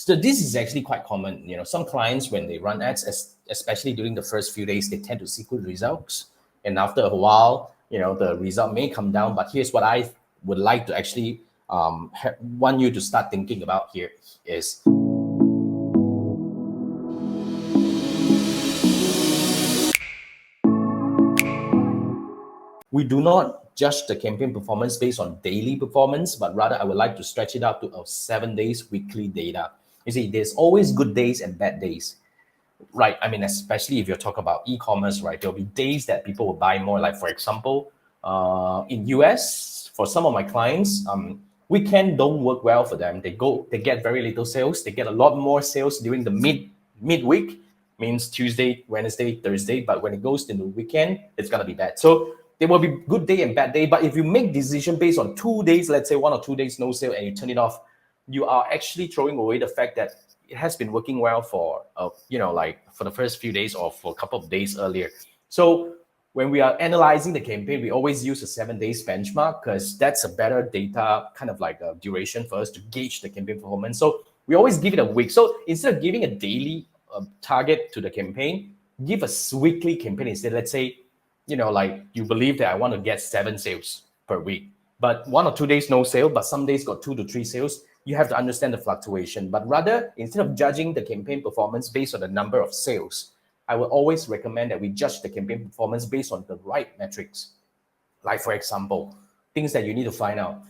So this is actually quite common. Some clients, when they run ads, especially during the first few days, they tend to see good results. And after a while, the result may come down. But here's what I would like to actually want you to start thinking about here is we do not judge the campaign performance based on daily performance, but rather I would like to stretch it out to a 7 days weekly data. You see, there's always good days and bad days, right? I mean, especially if you're talking about e-commerce, right? There'll be days that people will buy more. Like, for example, in US, for some of my clients, weekend don't work well for them. They get very little sales. They get a lot more sales during the midweek, means Tuesday, Wednesday, Thursday. But when it goes into the weekend, it's gonna be bad. So there will be good day and bad day. But if you make decision based on 2 days, let's say 1 or 2 days no sale, and you turn it off, you are actually throwing away the fact that it has been working well for, like for the first few days or for a couple of days earlier. So when we are analyzing the campaign, we always use a 7 days benchmark because that's a better data kind of like a duration for us to gauge the campaign performance. So we always give it a week. So instead of giving a daily target to the campaign, give a weekly campaign instead. Let's say, like you believe that I want to get 7 sales per week, but 1 or 2 days no sale, but some days got 2 to 3 sales. You have to understand the fluctuation. But rather, instead of judging the campaign performance based on the number of sales, I will always recommend that we judge the campaign performance based on the right metrics. Like, for example, things that you need to find out.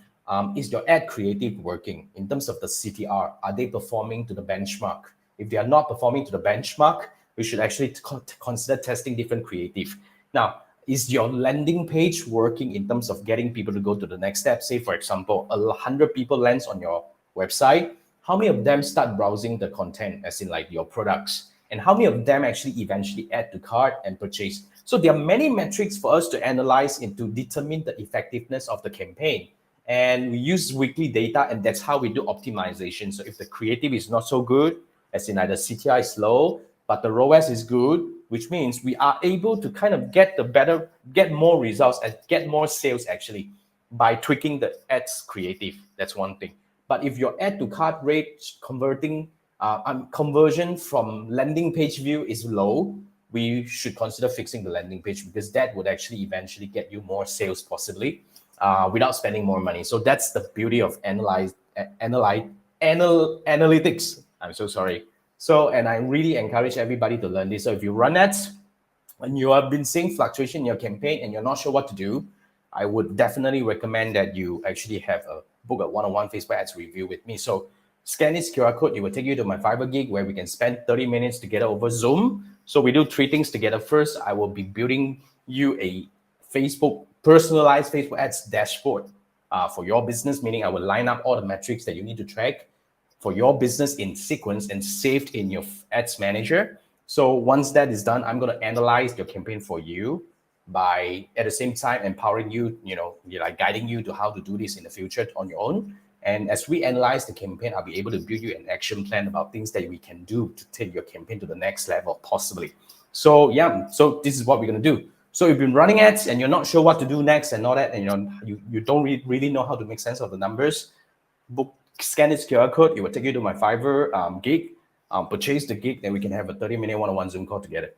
Is your ad creative working in terms of the CTR? Are they performing to the benchmark? If they are not performing to the benchmark, we should actually consider testing different creative. Now, is your landing page working in terms of getting people to go to the next step? Say, for example, 100 people lands on your website. How many of them start browsing the content, as in like your products? And how many of them actually eventually add to cart and purchase? So there are many metrics for us to analyze and to determine the effectiveness of the campaign. And we use weekly data, and that's how we do optimization. So if the creative is not so good, as in either CTR is low, but the ROAS is good, which means we are able to kind of get more results and get more sales actually by tweaking the ads creative. That's one thing. But if your add to cart rate conversion from landing page view is low, we should consider fixing the landing page, because that would actually eventually get you more sales possibly without spending more money. So that's the beauty of analytics. I'm so sorry. So, and I really encourage everybody to learn this. So if you run ads and you have been seeing fluctuation in your campaign and you're not sure what to do, I would definitely recommend that you actually book a one-on-one Facebook ads review with me. So scan this QR code, it will take you to my Fiverr gig where we can spend 30 minutes together over Zoom. So we do 3 things together. First, I will be building you a personalized Facebook ads dashboard for your business, meaning I will line up all the metrics that you need to track for your business in sequence and saved in your ads manager. So once that is done, I'm going to analyze your campaign for you by at the same time empowering you, like guiding you to how to do this in the future on your own. And as we analyze the campaign, I'll be able to build you an action plan about things that we can do to take your campaign to the next level, possibly. So yeah, so this is what we're going to do. So if you've been running ads and you're not sure what to do next and all that, and you don't really know how to make sense of the numbers, scan this QR code, it will take you to my Fiverr gig, purchase the gig, then we can have a 30-minute one-on-one Zoom call together.